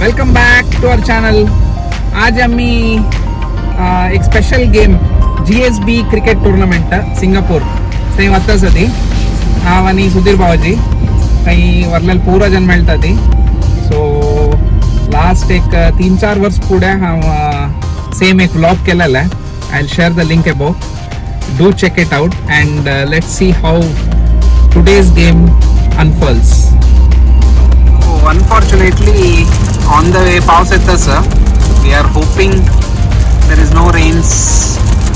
Welcome back to our channel. आज आम्ही एक special game GSB cricket tournament Singapore थंय वतास ती हांव आनी सुधीर भावजी थंय व्हरलेले पूरा जन मेळटा ती. सो लास्ट एक 3-4 वर्स फुडें हांव सेम एक व्लॉग केलेलो आहे. I will share the link above. Do check it out and let's see how today's game unfolds. Unfortunately, on the way पाऊस येतं sir. We are hoping there is no rains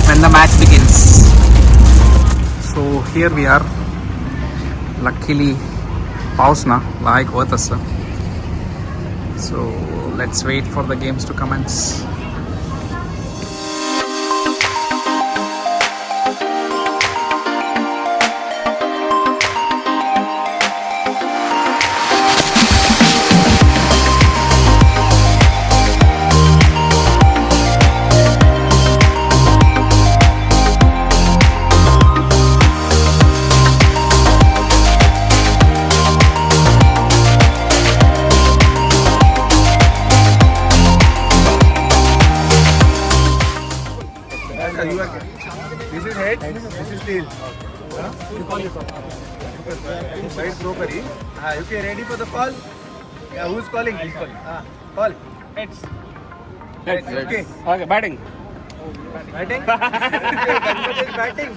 when the match begins. So here we are. Luckily पाऊस ना लायक होत असं. So let's wait for the games to commence. This is head, this is tail. Side throw kari. Okay, ready for the call? Yeah, who's calling? He's calling. Call. Heads. Heads. Okay. Okay, batting. Batting? Okay, batting.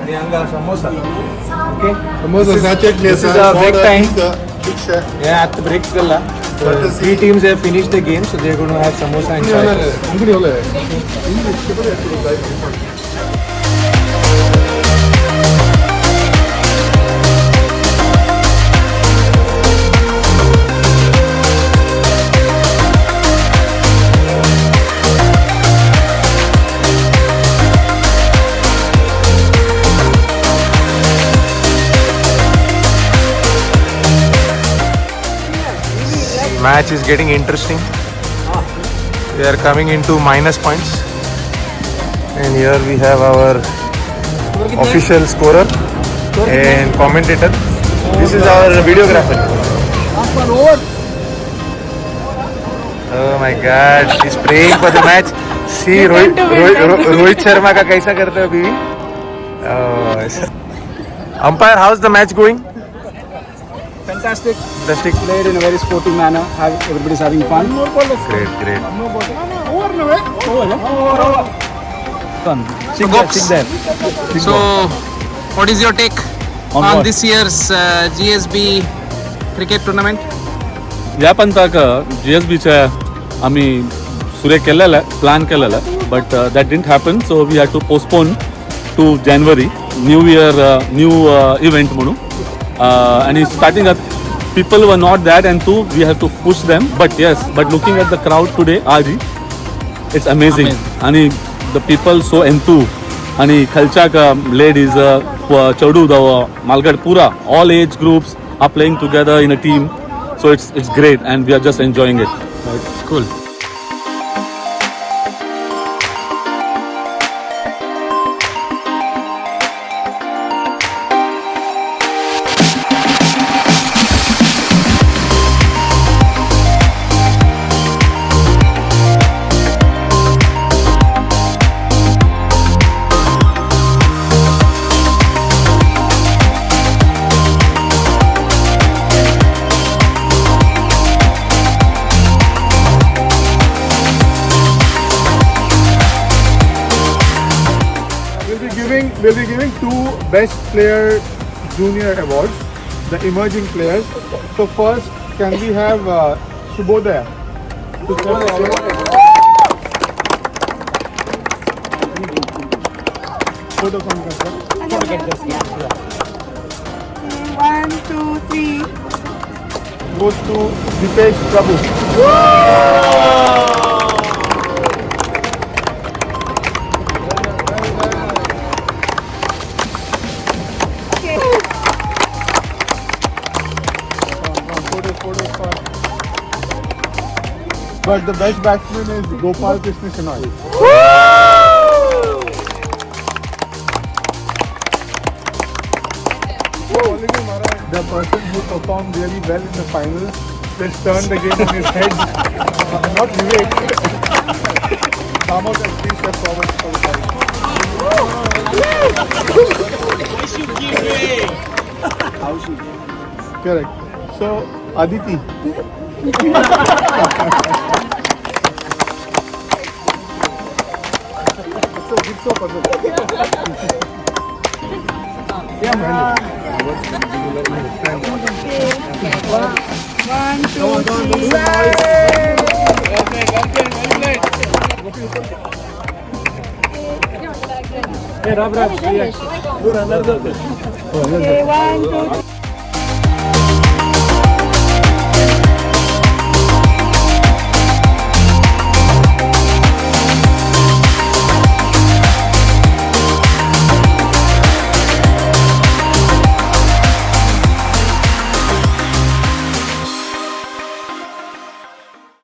आणि अंगा samosa. Okay. Samosa chutney. This is our break time. Big share. Yeah, at the break kalla. Three teams have finished the game, so they're going to have samosa and chai. ಅಂಗಡಿ ಒಳ್ಳೆ Match is getting interesting. We are coming into minus points, and here we have our official scorer and commentator. This is our videographer. Oh my God, he's praying for the match. See Rohit Sharma का कैसा करते हो अभी? Umpire, how's the match going? Fantastic. Played in a very sporting manner. Everybody's having fun. Great. So what is your take on this year's GSB cricket tournament? या पंताक GSBच्या आम्ही सुरू केलेलं plan केलेलं but that didn't happen so we had to postpone to January new year new event म्हणून आणि starting people were not that and too we have to push them but looking at the crowd today Aji it's amazing and the people so enthused and khalcha ka ladies chaudu the malgad pura all age groups are playing together in a team so it's great and we are just enjoying it. Right? Cool. we'll be giving two best player junior awards. the emerging players. So first, can we have Subodaya? Photo contest. One, two, three. Goes to Dipesh Prabhu. But the best batsman is Gopal Krishna Shenoy. The person who performed really well in the finals just turned the game on his head. Not Vivek. Come out and please step forward for the side. Correct. So, Aditi. Yeah, man. One, two, three. Okay, one, two,